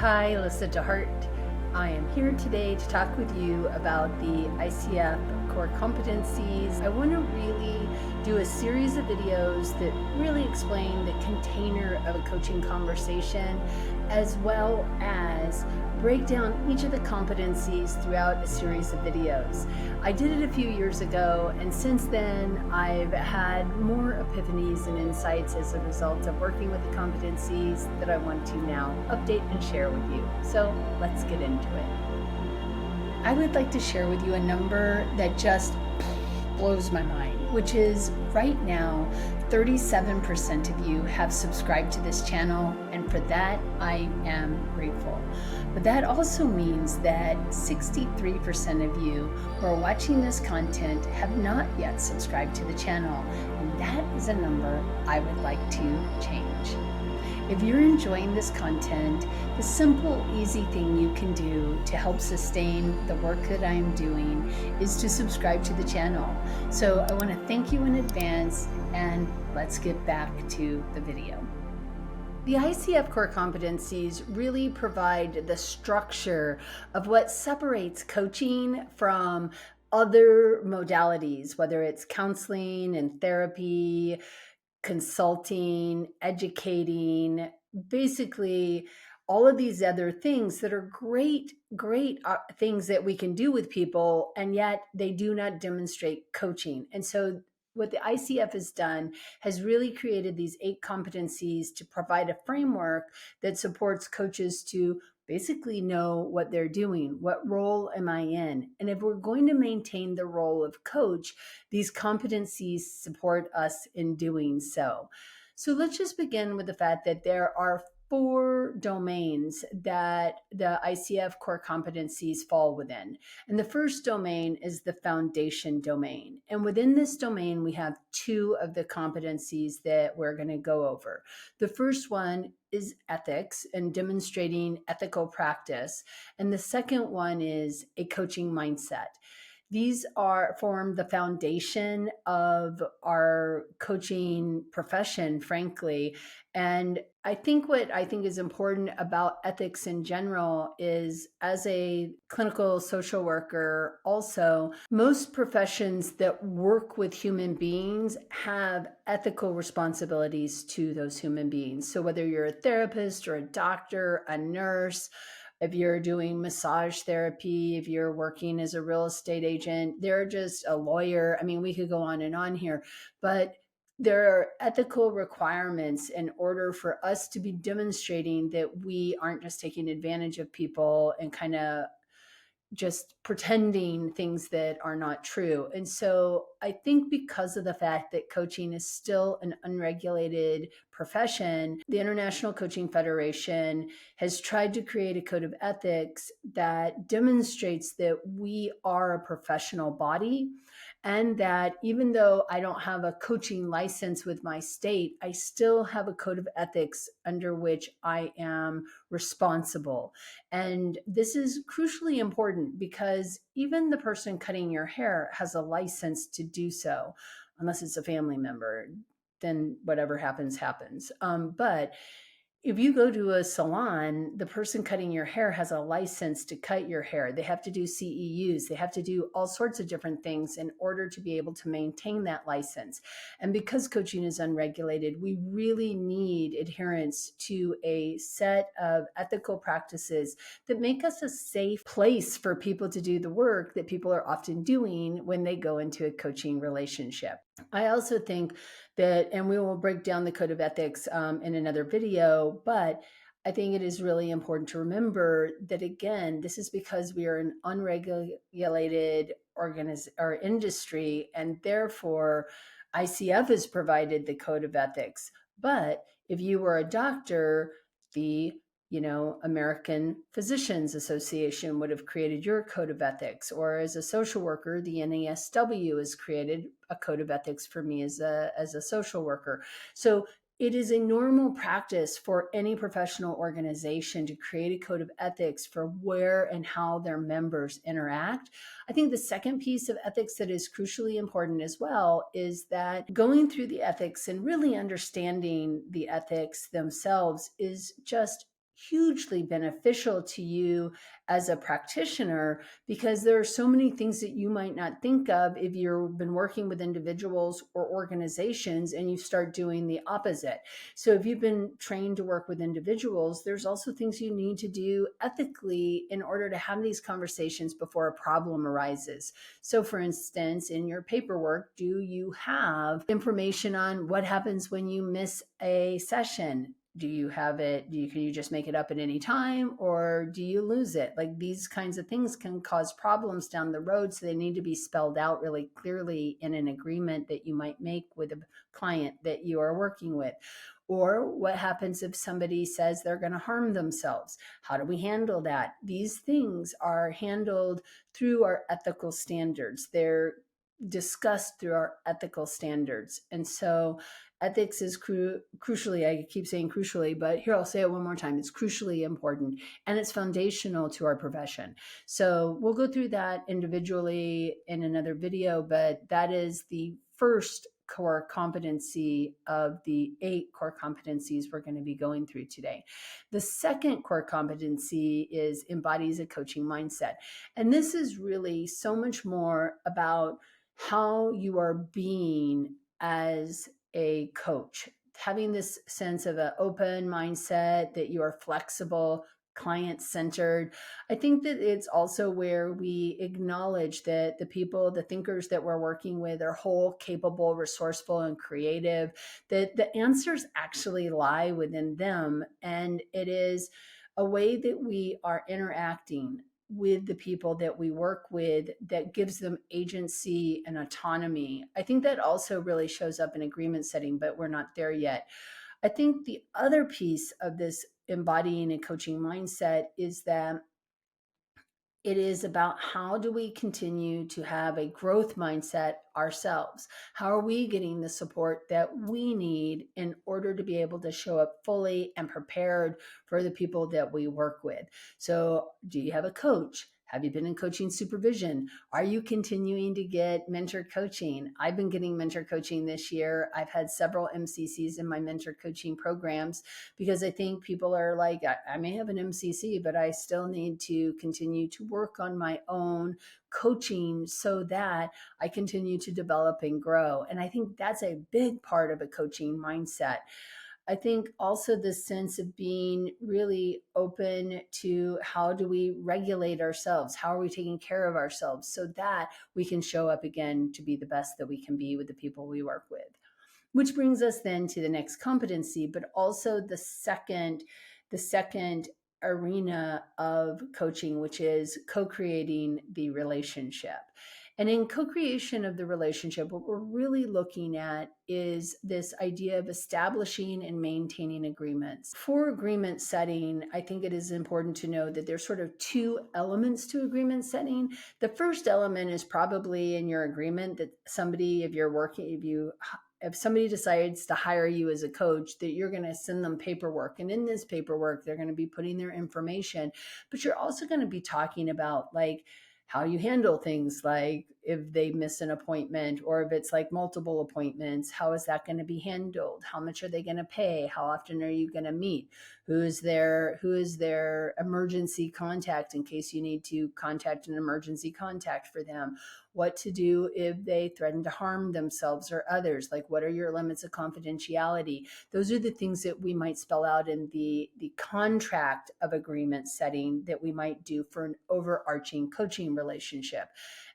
Hi, Lyssa deHart. I am here today to talk with you about the ICF Core Competencies. I want to really do a series of videos that really explain the container of a coaching conversation, as well as break down each of the competencies throughout a series of videos. I did it a few years ago, and since then I've had more epiphanies and insights as a result of working with the competencies that I want to now update and share with you. So let's get into it. I would like to share with you a number that just blows my mind, which is right now 37% of you have subscribed to this channel, and for that I am grateful. But that also means that 63% of you who are watching this content have not yet subscribed to the channel, and that is a number I would like to change. If you're enjoying this content, the simple, easy thing you can do to help sustain the work that I'm doing is to subscribe to the channel. So I want to thank you in advance, and let's get back to the video. The ICF Core Competencies really provide the structure of what separates coaching from other modalities, whether it's counseling and therapy, consulting, educating, basically all of these other things that are great things that we can do with people, and yet they do not demonstrate coaching. And so what the ICF has done has really created these 8 competencies to provide a framework that supports coaches to basically know what they're doing. What role am I in? And if we're going to maintain the role of coach, these competencies support us in doing so. So let's just begin with the fact that there are 4 domains that the ICF core competencies fall within. And the first domain is the foundation domain. And within this domain, we have 2 of the competencies that we're going to go over. The first one is ethics and demonstrating ethical practice. And the second one is a coaching mindset. These form the foundation of our coaching profession, frankly. And I think what I think is important about ethics in general is, as a clinical social worker, also, most professions that work with human beings have ethical responsibilities to those human beings. So whether you're a therapist or a doctor, a nurse, if you're doing massage therapy, if you're working as a real estate agent, they're just a lawyer. I mean, we could go on and on here, but there are ethical requirements in order for us to be demonstrating that we aren't just taking advantage of people and kind of just pretending things that are not true. And so I think because of the fact that coaching is still an unregulated profession, the International Coaching Federation has tried to create a code of ethics that demonstrates that we are a professional body, and that even though I don't have a coaching license with my state, I still have a code of ethics under which I am responsible. And this is crucially important because even the person cutting your hair has a license to do so, unless it's a family member. Then whatever happens, happens. But if you go to a salon, the person cutting your hair has a license to cut your hair. They have to do CEUs. They have to do all sorts of different things in order to be able to maintain that license. And because coaching is unregulated, we really need adherence to a set of ethical practices that make us a safe place for people to do the work that people are often doing when they go into a coaching relationship. I also think that, and we will break down the code of ethics in another video, but I think it is really important to remember that, again, this is because we are an unregulated industry, and therefore ICF has provided the code of ethics. But if you were a doctor, the American Physicians Association would have created your code of ethics. Or as a social worker, the NASW has created a code of ethics for me as a social worker. So it is a normal practice for any professional organization to create a code of ethics for where and how their members interact. I think the second piece of ethics that is crucially important as well is that going through the ethics and really understanding the ethics themselves is just hugely beneficial to you as a practitioner, because there are so many things that you might not think of if you've been working with individuals or organizations and you start doing the opposite. So if you've been trained to work with individuals, there's also things you need to do ethically in order to have these conversations before a problem arises. So for instance, in your paperwork, do you have information on what happens when you miss a session? Do you have it? Can you just make it up at any time, or do you lose it? Like, these kinds of things can cause problems down the road. So they need to be spelled out really clearly in an agreement that you might make with a client that you are working with. Or what happens if somebody says they're going to harm themselves? How do we handle that? These things are handled through our ethical standards. They're discussed through our ethical standards. And so ethics is crucially, I keep saying crucially, but here I'll say it one more time, it's crucially important, and it's foundational to our profession. So we'll go through that individually in another video, but that is the first core competency of the 8 core competencies we're going to be going through today. The second core competency is embodies a coaching mindset. And this is really so much more about how you are being as a coach, having this sense of an open mindset, that you are flexible, client-centered. I think that it's also where we acknowledge that the people, the thinkers that we're working with are whole, capable, resourceful, and creative, that the answers actually lie within them. And it is a way that we are interacting with the people that we work with that gives them agency and autonomy. I think that also really shows up in agreement setting, but we're not there yet. I think the other piece of this embodying a coaching mindset is that it is about how do we continue to have a growth mindset ourselves? How are we getting the support that we need in order to be able to show up fully and prepared for the people that we work with? So do you have a coach? Have you been in coaching supervision? Are you continuing to get mentor coaching? I've been getting mentor coaching this year. I've had several MCCs in my mentor coaching programs, because I think people are like, I may have an MCC, but I still need to continue to work on my own coaching so that I continue to develop and grow. And I think that's a big part of a coaching mindset. I think also the sense of being really open to how do we regulate ourselves? How are we taking care of ourselves so that we can show up again to be the best that we can be with the people we work with? Which brings us then to the next competency, but also the second arena of coaching, which is co-creating the relationship. And in co-creation of the relationship, what we're really looking at is this idea of establishing and maintaining agreements. For agreement setting, I think it is important to know that there's sort of 2 elements to agreement setting. The first element is probably in your agreement that somebody, if somebody decides to hire you as a coach, that you're going to send them paperwork. And in this paperwork, they're going to be putting their information, but you're also going to be talking about like how you handle things, like if they miss an appointment, or if it's like multiple appointments, how is that going to be handled? How much are they going to pay? How often are you going to meet? Who is their emergency contact in case you need to contact an emergency contact for them? What to do if they threaten to harm themselves or others? Like, what are your limits of confidentiality? Those are the things that we might spell out in the contract of agreement setting that we might do for an overarching coaching relationship.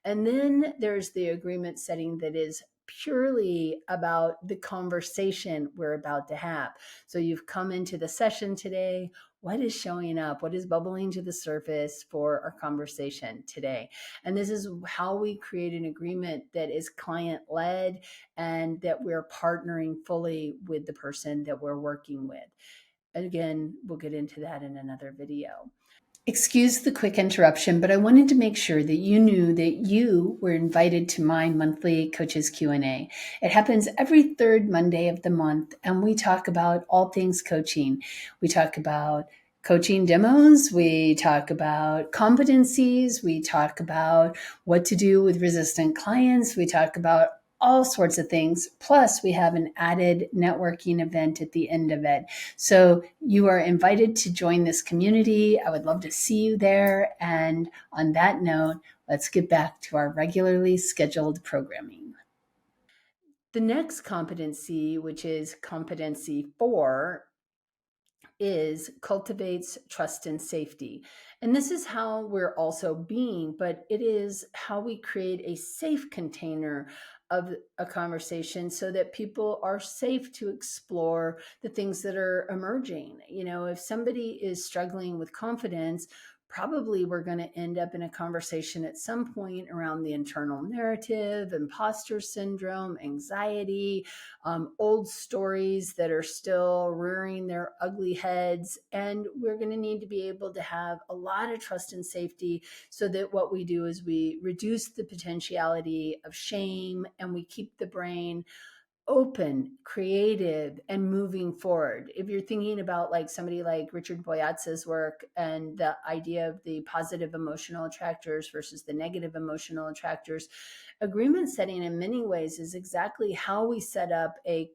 And then there's the agreement setting that is purely about the conversation we're about to have. So you've come into the session today. What is showing up? What is bubbling to the surface for our conversation today? And this is how we create an agreement that is client-led and that we're partnering fully with the person that we're working with. Again, we'll get into that in another video. Excuse the quick interruption, but I wanted to make sure that you knew that you were invited to my monthly Coaches Q&A. It happens every 3rd Monday of the month, and we talk about all things coaching. We talk about coaching demos, we talk about competencies, we talk about what to do with resistant clients, we talk about all sorts of things. Plus, we have an added networking event at the end of it. So you are invited to join this community. I would love to see you there. And on that note, let's get back to our regularly scheduled programming. The next competency, which is competency 4, is cultivates trust and safety. And this is how we're also being, but it is how we create a safe container of a conversation so that people are safe to explore the things that are emerging. If somebody is struggling with confidence, probably we're going to end up in a conversation at some point around the internal narrative, imposter syndrome, anxiety, old stories that are still rearing their ugly heads. And we're going to need to be able to have a lot of trust and safety so that what we do is we reduce the potentiality of shame and we keep the brain open, creative, and moving forward. If you're thinking about like somebody like Richard Boyatz's work and the idea of the positive emotional attractors versus the negative emotional attractors, agreement setting in many ways is exactly how we set up a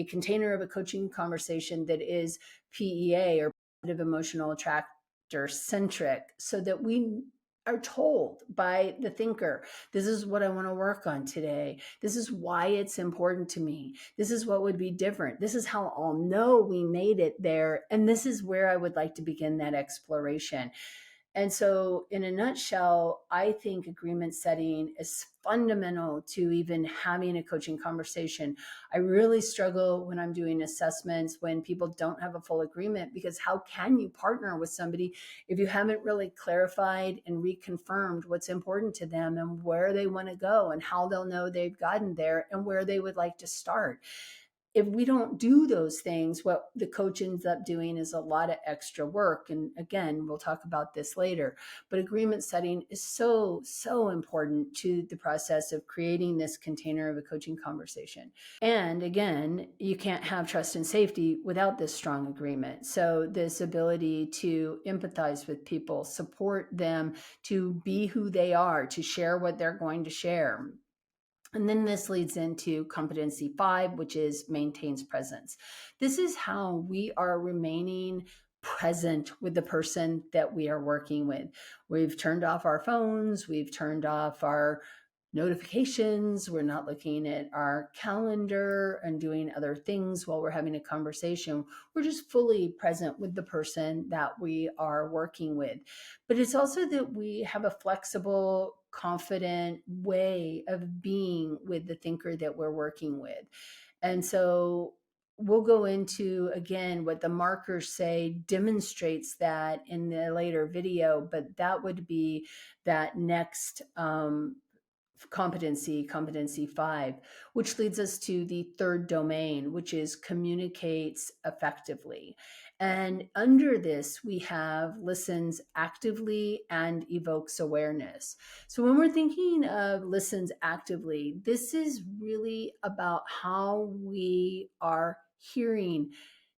container of a coaching conversation that is PEA, or positive emotional attractor centric, so that we are told by the thinker, this is what I want to work on today. This is why it's important to me. This is what would be different. This is how I'll know we made it there. And this is where I would like to begin that exploration. And so, in a nutshell, I think agreement setting is fundamental to even having a coaching conversation. I really struggle when I'm doing assessments when people don't have a full agreement, because how can you partner with somebody if you haven't really clarified and reconfirmed what's important to them and where they want to go and how they'll know they've gotten there and where they would like to start? If we don't do those things, what the coach ends up doing is a lot of extra work. And again, we'll talk about this later, but agreement setting is so, so important to the process of creating this container of a coaching conversation. And again, you can't have trust and safety without this strong agreement. So this ability to empathize with people, support them to be who they are, to share what they're going to share. And then this leads into competency 5, which is maintains presence. This is how we are remaining present with the person that we are working with. We've turned off our phones, we've turned off our notifications, we're not looking at our calendar and doing other things while we're having a conversation. We're just fully present with the person that we are working with. But it's also that we have a flexible, confident way of being with the thinker that we're working with. And so we'll go into, again, what the markers say demonstrates that in the later video, but that would be that next competency 5, which leads us to the third domain, which is communicates effectively. And under this, we have listens actively and evokes awareness. So when we're thinking of listens actively, this is really about how we are hearing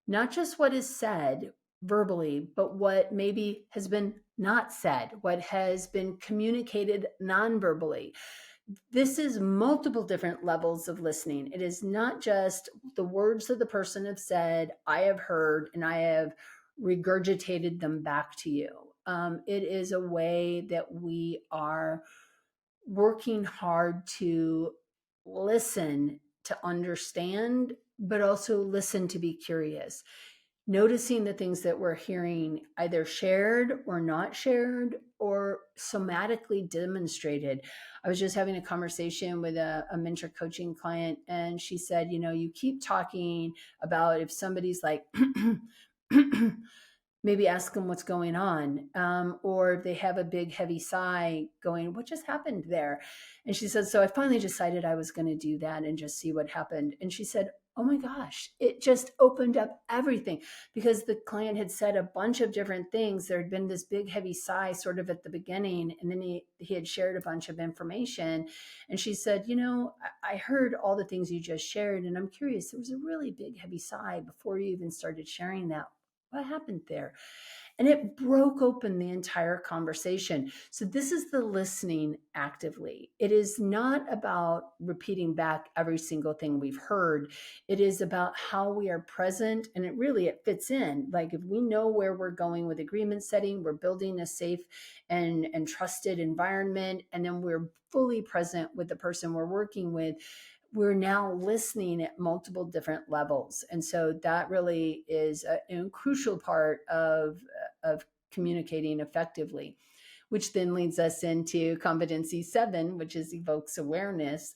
not just what is said verbally, but what maybe has been not said, what has been communicated non-verbally. This is multiple different levels of listening. It is not just the words that the person have said, I have heard, and I have regurgitated them back to you. It is a way that we are working hard to listen, to understand, but also listen to be curious, noticing the things that we're hearing either shared or not shared or somatically demonstrated. I was just having a conversation with a mentor coaching client, and she said, you keep talking about if somebody's like, maybe ask them what's going on. Or if they have a big, heavy sigh going, what just happened there? And she said, so I finally decided I was going to do that and just see what happened. And she said, oh my gosh, it just opened up everything, because the client had said a bunch of different things. There had been this big, heavy sigh sort of at the beginning, and then he had shared a bunch of information. And she said, I heard all the things you just shared, and I'm curious, there was a really big, heavy sigh before you even started sharing that. What happened there? And it broke open the entire conversation. So this is the listening actively. It is not about repeating back every single thing we've heard. It is about how we are present, and it fits in. Like if we know where we're going with agreement setting, we're building a safe and trusted environment, and then we're fully present with the person we're working with, we're now listening at multiple different levels. And so that really is a crucial part of communicating effectively, which then leads us into competency 7, which is evokes awareness.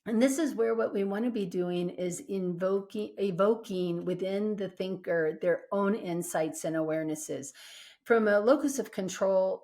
And this is where what we want to be doing is evoking within the thinker their own insights and awarenesses. From a locus of control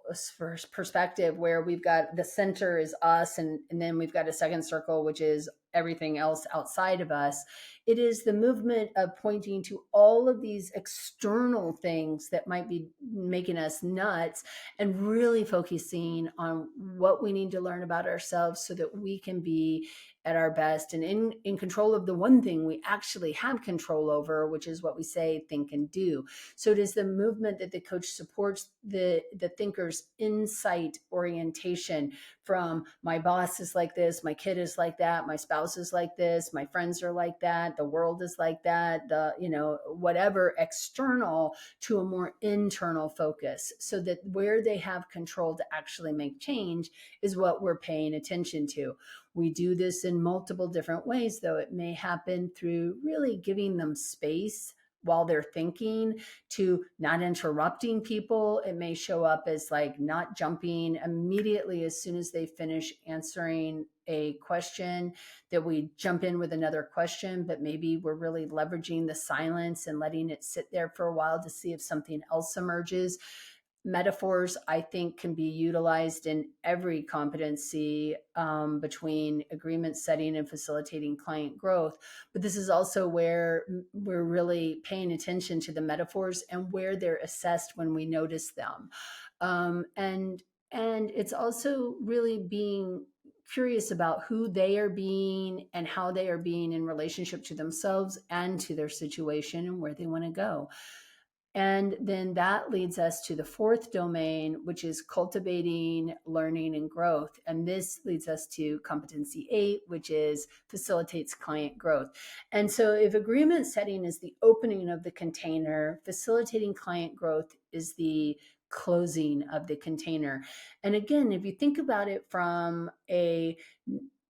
perspective, where we've got the center is us, and then we've got a second circle, which is everything else outside of us. It is the movement of pointing to all of these external things that might be making us nuts and really focusing on what we need to learn about ourselves so that we can be at our best and in control of the one thing we actually have control over, which is what we say, think, and do. So it is the movement that the coach supports the thinker's insight orientation from my boss is like this, my kid is like that, my spouse is like this, my friends are like that, the world is like that, whatever external, to a more internal focus, so that where they have control to actually make change is what we're paying attention to. We do this in multiple different ways, though. It may happen through really giving them space while they're thinking, to not interrupting people. It may show up as like not jumping immediately as soon as they finish answering a question, that we jump in with another question, but maybe we're really leveraging the silence and letting it sit there for a while to see if something else emerges. Metaphors, I think, can be utilized in every competency between agreement setting and facilitating client growth. But this is also where we're really paying attention to the metaphors and where they're assessed when we notice them. And it's also really being curious about who they are being and how they are being in relationship to themselves and to their situation and where they want to go. And then that leads us to the 4th domain, which is cultivating learning and growth. And this leads us to competency 8, which is facilitates client growth. And so if agreement setting is the opening of the container, facilitating client growth is the closing of the container. And again, if you think about it from a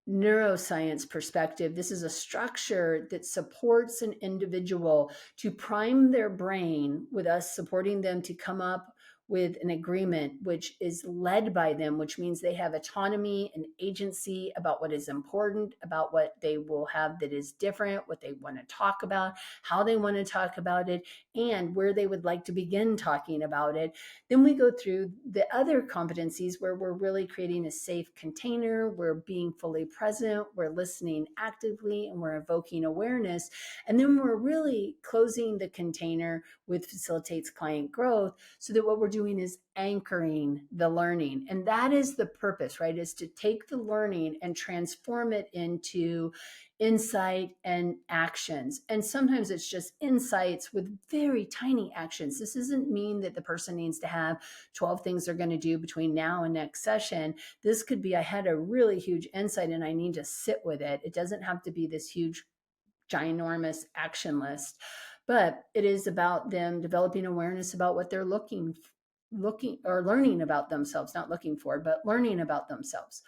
neuroscience perspective, this is a structure that supports an individual to prime their brain, with us supporting them to come up with an agreement which is led by them, which means they have autonomy and agency about what is important, about what they will have that is different, what they want to talk about, how they want to talk about it, and where they would like to begin talking about it. Then we go through the other competencies where we're really creating a safe container, we're being fully present, we're listening actively, and we're evoking awareness. And then we're really closing the container with facilitates client growth, so that what we're doing is anchoring the learning. And that is the purpose, right? Is to take the learning and transform it into insight and actions. And sometimes it's just insights with very tiny actions. This doesn't mean that the person needs to have 12 things they're going to do between now and next session. This could be, I had a really huge insight and I need to sit with it. It doesn't have to be this huge, ginormous action list, but it is about them developing awareness about what they're looking or learning about themselves, not looking for, but learning about themselves.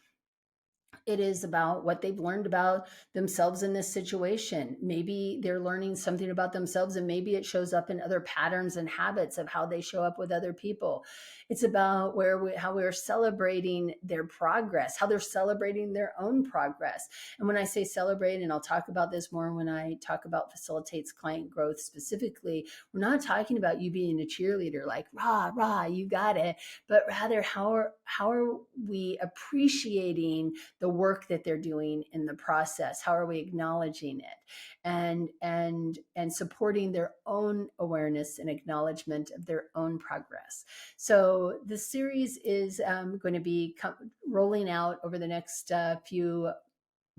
It is about what they've learned about themselves in this situation. Maybe they're learning something about themselves, and maybe it shows up in other patterns and habits of how they show up with other people. It's about how we're celebrating their progress, how they're celebrating their own progress. And when I say celebrate, and I'll talk about this more when I talk about facilitates client growth specifically, we're not talking about you being a cheerleader, like rah, rah, you got it, but rather how are we appreciating the work that they're doing in the process? How are we acknowledging it and supporting their own awareness and acknowledgement of their own progress? So the series is going to be rolling out over the next few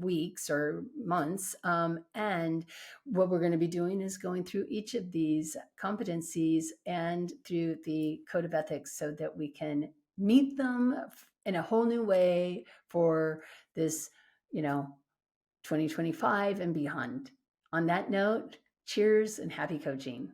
weeks or months. And what we're going to be doing is going through each of these competencies and through the code of ethics so that we can meet them in a whole new way for this, 2025 and beyond. On that note, cheers and happy coaching.